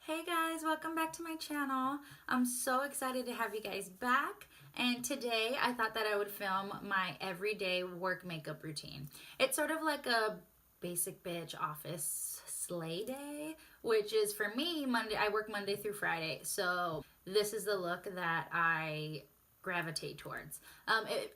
Hey guys, welcome back to my channel. I'm so excited to have you guys back, and today I thought that I would film my everyday work makeup routine. It's sort of like a basic bitch office slay day, which is for me Monday. I work Monday through Friday, so this is the look that I gravitate towards.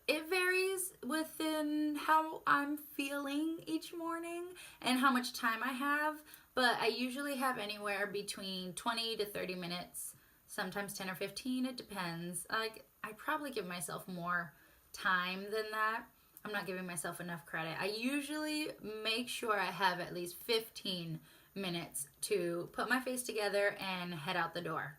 It varies within how I'm feeling each morning and how much time I have, but I usually have anywhere between 20 to 30 minutes, sometimes 10 or 15, it depends. I probably give myself more time than that. I'm not giving myself enough credit. I usually make sure I have at least 15 minutes to put my face together and head out the door.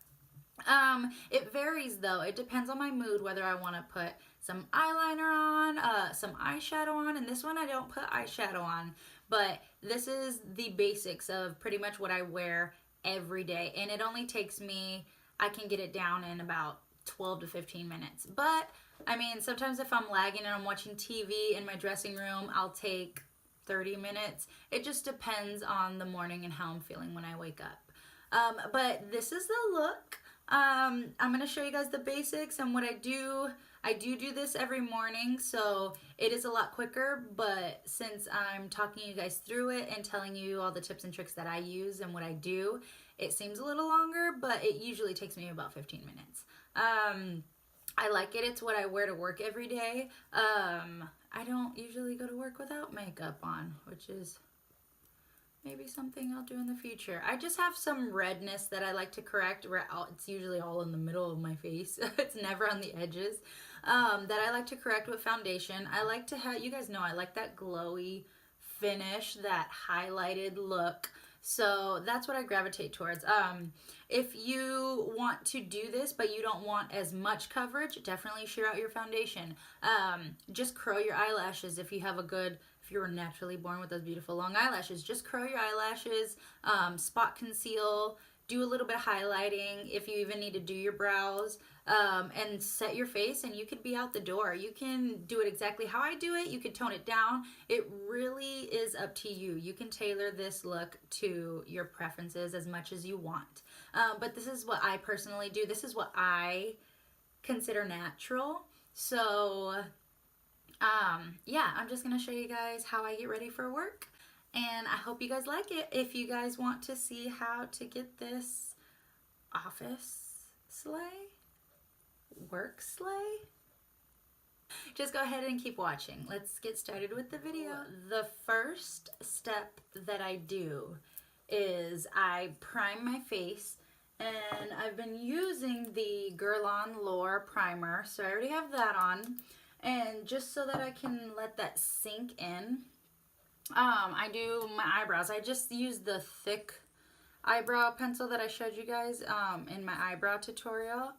It varies though. It depends on my mood whether I want to put some eyeliner on, some eyeshadow on, and this one I don't put eyeshadow on, but this is the basics of pretty much what I wear every day, and it only takes me, I can get it down in about 12 to 15 minutes. But I mean, sometimes if I'm lagging and I'm watching TV in my dressing room, I'll take 30 minutes. It just depends on the morning and how I'm feeling when I wake up. But this is the look. I'm going to show you guys the basics and what I do. I do this every morning, so it is a lot quicker, but since I'm talking you guys through it and telling you all the tips and tricks that I use and what I do, it seems a little longer, but it usually takes me about 15 minutes. I like it. It's what I wear to work every day. I don't usually go to work without makeup on, which is maybe something I'll do in the future. I just have some redness that I like to correct. It's usually all in the middle of my face. It's never on the edges. That I like to correct with foundation. I like to have, you guys know I like that glowy finish, that highlighted look. So that's what I gravitate towards. If you want to do this but you don't want as much coverage, definitely sheer out your foundation. Just curl your eyelashes if you have a good, if you were naturally born with those beautiful long eyelashes. Just curl your eyelashes, spot conceal, do a little bit of highlighting if you even need to do your brows, and set your face, and you could be out the door. You can do it exactly how I do it. You could tone it down. It really is up to you. You can tailor this look to your preferences as much as you want. But this is what I personally do. This is what I consider natural. So yeah, I'm just gonna show you guys how I get ready for work, and I hope you guys like it. If you guys want to see how to get this office slay, work slay, just go ahead and keep watching. Let's get started with the video. The first step that I do is I prime my face, and I've been using the Guerlain primer, so I already have that on. And just so that I can let that sink in, I do my eyebrows. I just use the thick eyebrow pencil that I showed you guys in my eyebrow tutorial.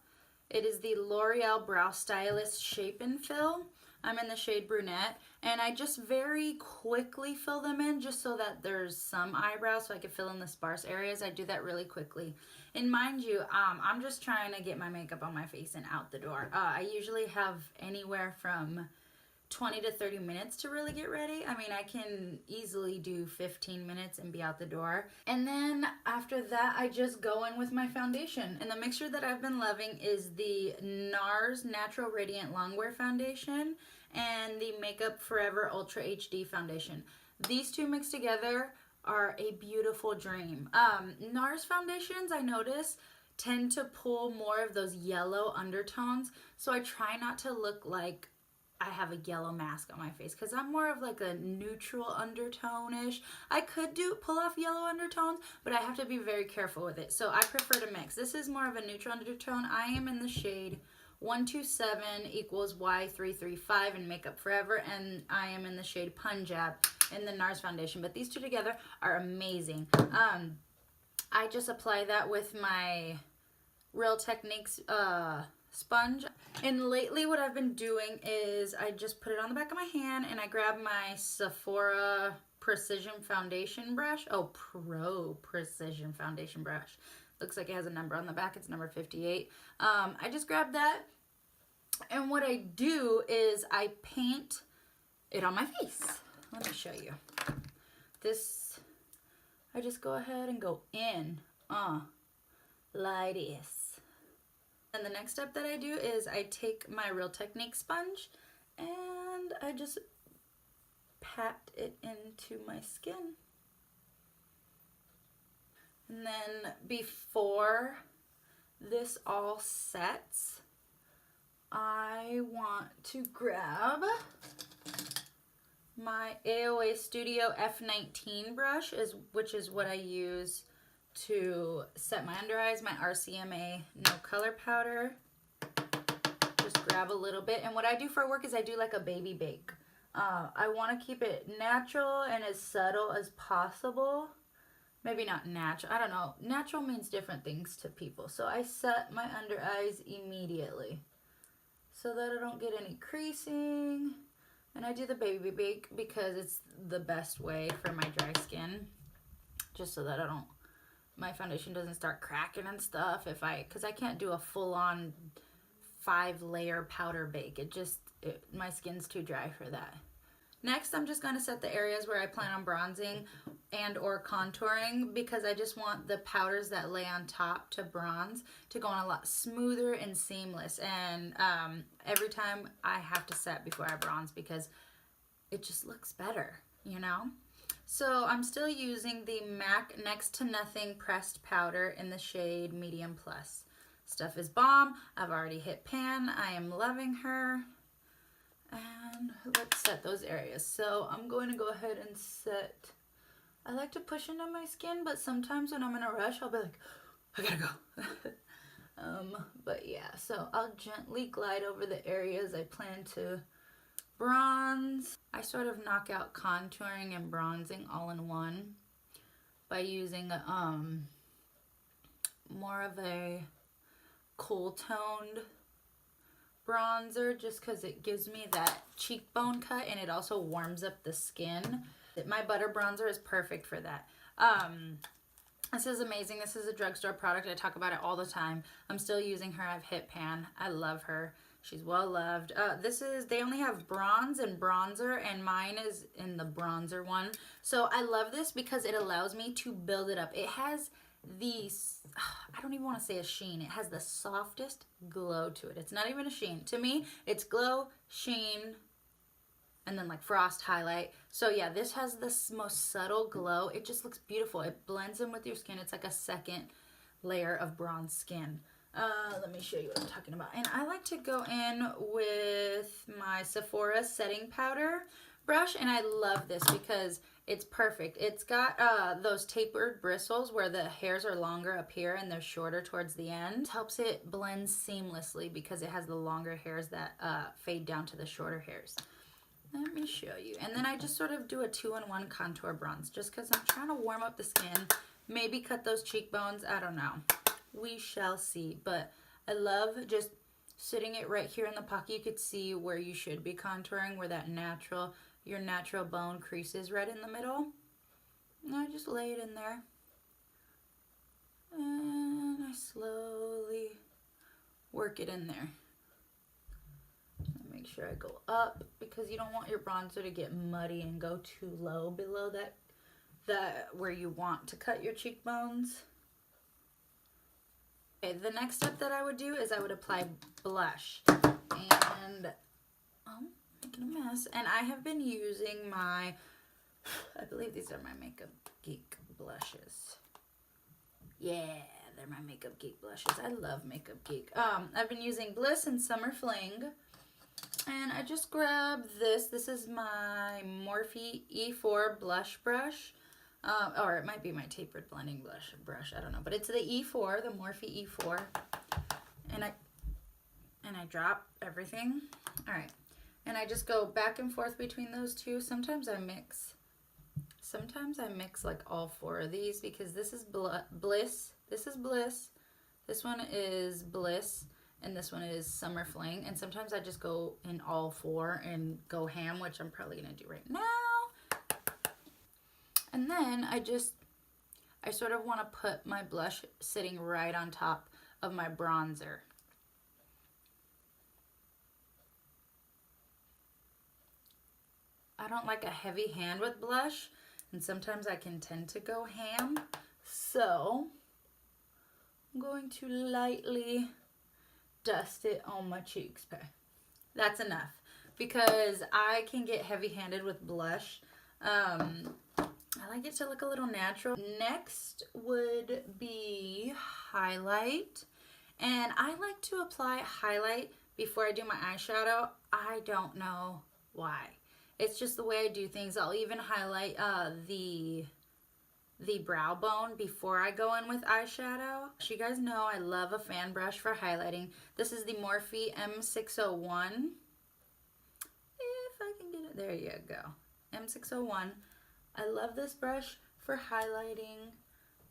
It is the L'Oreal Brow Stylist Shape and Fill. I'm in the shade Brunette, and I just very quickly fill them in just so that there's some eyebrows so I can fill in the sparse areas. I do that really quickly. And mind you, I'm just trying to get my makeup on my face and out the door. I usually have anywhere from 20 to 30 minutes to really get ready. I mean, I can easily do 15 minutes and be out the door. And then after that, I just go in with my foundation. And the mixture that I've been loving is the Nars Natural Radiant Longwear Foundation and the Makeup Forever Ultra HD Foundation. These two mixed together are a beautiful dream. Nars foundations, I notice, tend to pull more of those yellow undertones. So I try not to look like I have a yellow mask on my face, because I'm more of like a neutral undertone-ish. I could pull off yellow undertones, but I have to be very careful with it. So I prefer to mix. This is more of a neutral undertone. I am in the shade 127 equals Y335 in Makeup Forever, and I am in the shade Punjab in the Nars foundation. But these two together are amazing. I just apply that with my Real Techniques sponge. And lately what I've been doing is I just put it on the back of my hand, and I grab my Sephora Precision Foundation brush. Oh, Pro Precision Foundation brush. Looks like it has a number on the back. It's number 58. I just grab that, and what I do is I paint it on my face. Let me show you. This, I just go ahead and go in like this. And the next step that I do is I take my Real Technique sponge and I just pat it into my skin. And then before this all sets, I want to grab my AOA Studio F19 brush, which is what I use to set my under eyes, my RCMA no color powder. Just grab a little bit. And what I do for work is I do like a baby bake. I want to keep it natural and as subtle as possible. Maybe not natural. I don't know. Natural means different things to people. So I set my under eyes immediately so that I don't get any creasing. And I do the baby bake because it's the best way for my dry skin. Just so that my foundation doesn't start cracking and stuff because I can't do a full-on 5-layer powder bake. My skin's too dry for that. Next, I'm just going to set the areas where I plan on bronzing and or contouring because I just want the powders that lay on top to bronze to go on a lot smoother and seamless. And every time I have to set before I bronze because it just looks better, you know? So I'm still using the MAC Next to Nothing pressed powder in the shade Medium Plus. Stuff is bomb. I've already hit pan. I am loving her. And let's set those areas. So I'm going to go ahead and set. I like to push into my skin, but sometimes when I'm in a rush, I'll be like, I gotta go. But yeah, so I'll gently glide over the areas I plan to bronze. I sort of knock out contouring and bronzing all in one by using more of a cool toned bronzer just because it gives me that cheekbone cut and it also warms up the skin. My butter bronzer is perfect for that. This is amazing. This is a drugstore product. I talk about it all the time. I'm still using her. I've hit pan. I love her. She's well loved. They only have bronze and bronzer, and mine is in the bronzer one. So I love this because it allows me to build it up. It has these, I don't even want to say a sheen. It has the softest glow to it. It's not even a sheen. To me, it's glow, sheen, and then like frost highlight. So yeah, this has the most subtle glow. It just looks beautiful. It blends in with your skin. It's like a second layer of bronze skin. Let me show you what I'm talking about. And I like to go in with my Sephora setting powder brush, and I love this because it's perfect. It's got those tapered bristles where the hairs are longer up here and they're shorter towards the end. It helps it blend seamlessly because it has the longer hairs that fade down to the shorter hairs. Let me show you. And then I just sort of do a 2-in-1 contour bronze just because I'm trying to warm up the skin. Maybe cut those cheekbones. I don't know. We shall see. But I love just sitting it right here in the pocket. You could see where you should be contouring, where that your natural bone creases right in the middle. And I just lay it in there. And I slowly work it in there. Make sure I go up because you don't want your bronzer to get muddy and go too low below that where you want to cut your cheekbones. Okay, the next step that I would do is I would apply blush. And making a mess. And I have been using I believe these are my Makeup Geek blushes. Yeah, they're my Makeup Geek blushes. I love Makeup Geek. I've been using Bliss and Summer Fling. And I just grabbed this. This is my Morphe E4 blush brush. Or it might be my tapered blending brush. I don't know. But it's the E4, the Morphe E4. And I drop everything. All right. And I just go back and forth between those two. Sometimes I mix like all 4 of these because this is Bliss. This is Bliss. This one is Bliss. And this one is Summer Fling. And sometimes I just go in all 4 and go ham, which I'm probably going to do right now. And then I sort of want to put my blush sitting right on top of my bronzer. I don't like a heavy hand with blush, and sometimes I can tend to go ham. So I'm going going to lightly dust it on my cheeks. That's enough because I can get heavy-handed with blush. I like it to look a little natural. Next would be highlight. And I like to apply highlight before I do my eyeshadow. I don't know why. It's just the way I do things. I'll even highlight the brow bone before I go in with eyeshadow. So you guys know I love a fan brush for highlighting. This is the Morphe M601. If I can get it, there you go. M601. I love this brush for highlighting.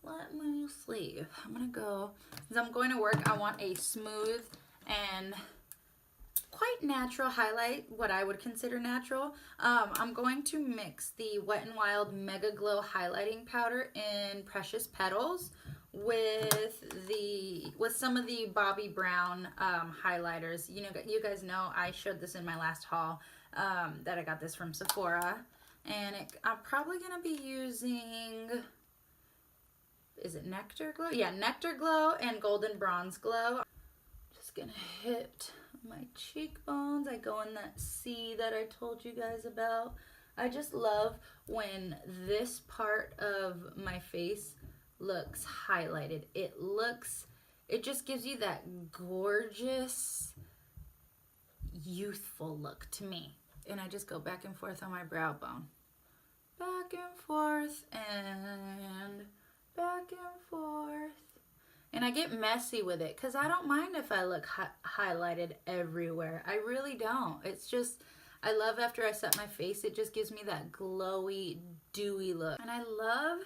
Let me see. I'm gonna go, as I'm going to work, I want a smooth and quite natural highlight, what I would consider natural. I'm going to mix the Wet n Wild Mega Glow highlighting powder in Precious Petals with some of the Bobbi Brown highlighters. You know, you guys know I showed this in my last haul that I got this from Sephora, and I'm probably gonna be using, is it Nectar Glow? Yeah, Nectar Glow and Golden Bronze Glow. Just gonna hit my cheekbones. I go in that C that I told you guys about. I just love when this part of my face looks highlighted. It just gives you that gorgeous, youthful look to me. And I just go back and forth on my brow bone. Back and forth and back and forth. And I get messy with it because I don't mind if I look highlighted everywhere. I really don't. It's just, I love after I set my face, it just gives me that glowy, dewy look. And I love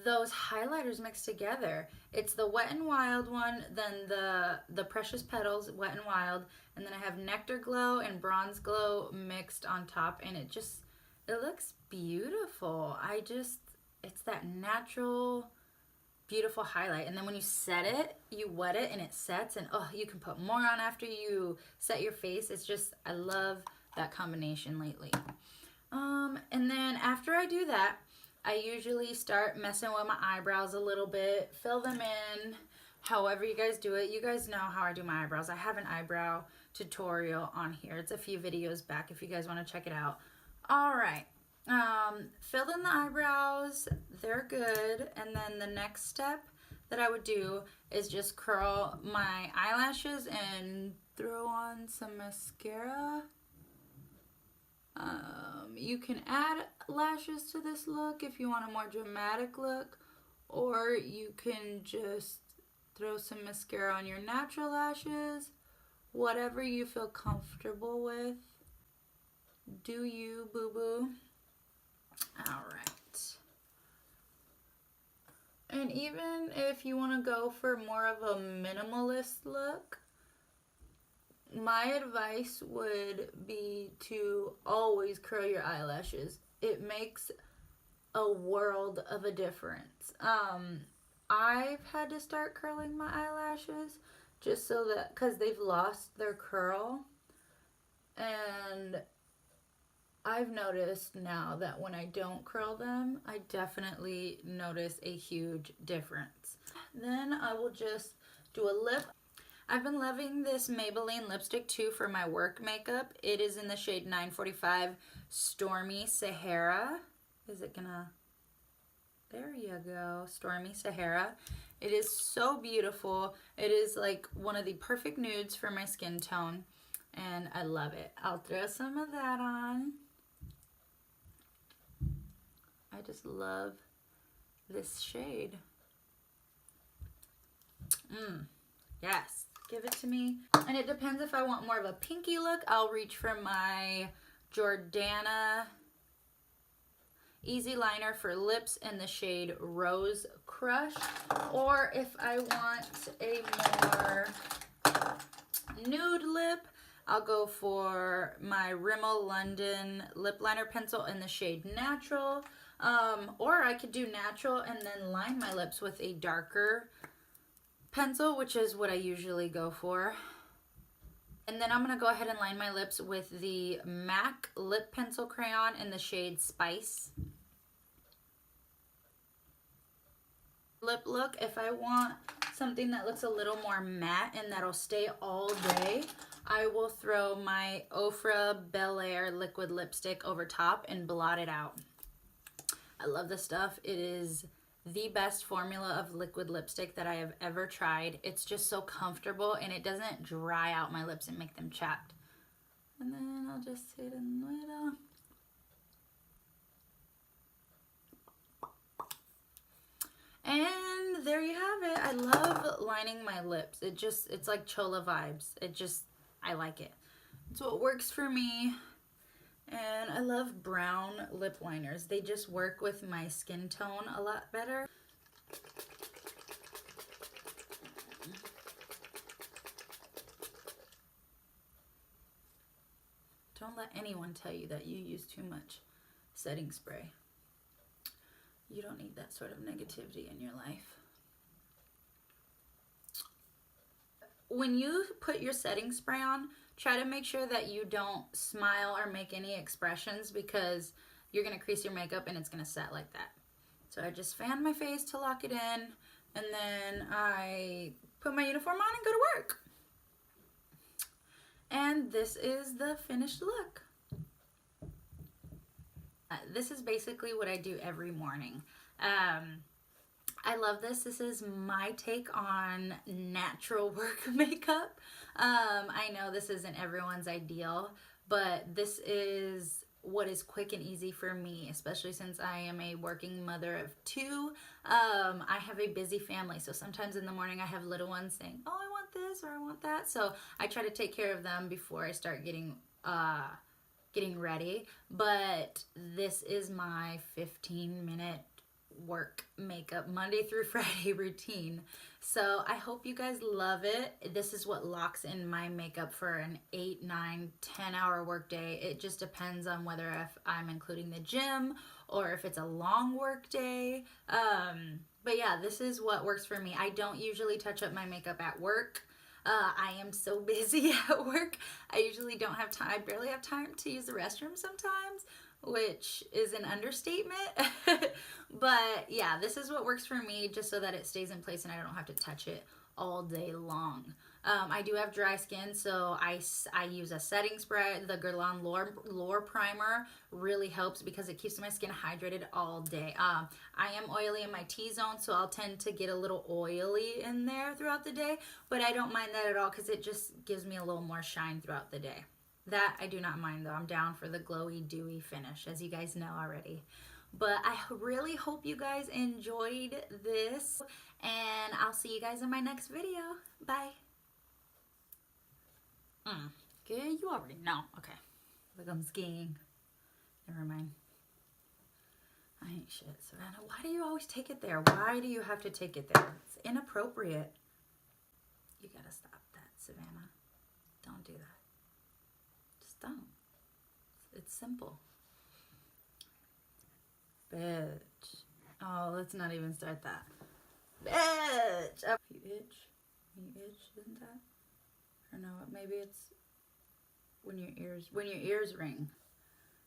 those highlighters mixed together. It's the Wet n Wild one, then the Precious Petals Wet n Wild, and then I have Nectar Glow and Bronze Glow mixed on top, and it looks beautiful. It's that natural, beautiful highlight. And then when you set it, you wet it and it sets, and oh, you can put more on after you set your face. It's just, I love that combination lately. And then after I do that, I usually start messing with my eyebrows a little bit, fill them in however you guys do it. You guys know how I do my eyebrows. I have an eyebrow tutorial on here. It's a few videos back if you guys want to check it out. All right. Filled in the eyebrows, they're good, and then the next step that I would do is just curl my eyelashes and throw on some mascara. You can add lashes to this look if you want a more dramatic look, or you can just throw some mascara on your natural lashes, whatever you feel comfortable with. Do you, boo-boo? All right. And even if you want to go for more of a minimalist look, my advice would be to always curl your eyelashes. It makes a world of a difference. I've had to start curling my eyelashes just so that, because they've lost their curl, and I've noticed now that when I don't curl them, I definitely notice a huge difference. Then I will just do a lip. I've been loving this Maybelline lipstick too for my work makeup. It is in the shade 945 Stormy Sahara. Is it gonna? There you go, Stormy Sahara. It is so beautiful. It is like one of the perfect nudes for my skin tone, and I love it. I'll throw some of that on. I just love this shade. Yes, give it to me. And it depends if I want more of a pinky look. I'll reach for my Jordana Easy Liner for lips in the shade Rose Crush. Or if I want a more nude lip, I'll go for my Rimmel London lip liner pencil in the shade Natural. Or I could do natural and then line my lips with a darker pencil, which is what I usually go for. And then I'm going to go ahead and line my lips with the MAC lip pencil crayon in the shade Spice. Lip look, if I want something that looks a little more matte and that'll stay all day, I will throw my Ofra Bel Air liquid lipstick over top and blot it out. I love this stuff. It is the best formula of liquid lipstick that I have ever tried. It's just so comfortable and it doesn't dry out my lips and make them chapped. And then I'll just hit in the middle. And there you have it. I love lining my lips. It's like Chola vibes. I like it. It's what works for me. And I love brown lip liners. They just work with my skin tone a lot better. Don't let anyone tell you that you use too much setting spray. You don't need that sort of negativity in your life. When you put your setting spray on, try to make sure that you don't smile or make any expressions because you're going to crease your makeup and it's going to set like that. So I just fan my face to lock it in, and then I put my uniform on and go to work. And this is the finished look. This is basically what I do every morning. I love this. This is my take on natural work makeup. I know this isn't everyone's ideal, but this is what is quick and easy for me, especially since I am a working mother of 2. I have a busy family, so sometimes in the morning I have little ones saying, oh, I want this or I want that. So I try to take care of them before I start getting ready. But this is my 15-minute work makeup Monday through Friday routine. So I hope you guys love it. This is what locks in my makeup for an 8, 9, 10 hour work day. It just depends on whether if I'm including the gym or if it's a long work day. But yeah, this is what works for me. I don't usually touch up my makeup at work. I am so busy at work. I usually don't have time. I barely have time to use the restroom sometimes, which is an understatement. But yeah, this is what works for me, just so that it stays in place and I don't have to touch it all day long. I do have dry skin, so I use a setting spray. The Guerlain Lore Primer really helps because it keeps my skin hydrated all day. I am oily in my T-zone, so I'll tend to get a little oily in there throughout the day, but I don't mind that at all because it just gives me a little more shine throughout the day. That I do not mind though. I'm down for the glowy, dewy finish, as you guys know already. But I really hope you guys enjoyed this, and I'll see you guys in my next video. Bye. Okay, you already know. Okay. Like I'm skiing. Never mind. I ain't shit. Savannah, why do you always take it there? Why do you have to take it there? It's inappropriate. You gotta stop that, Savannah. Don't do that. Just don't. It's simple. Bitch. Oh, let's not even start that. Bitch! Oh, you itch? You itch, isn't that? Or no, maybe it's when your ears ring.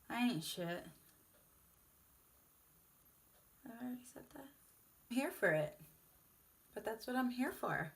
I ain't shit. I already said that. I'm here for it. But that's what I'm here for.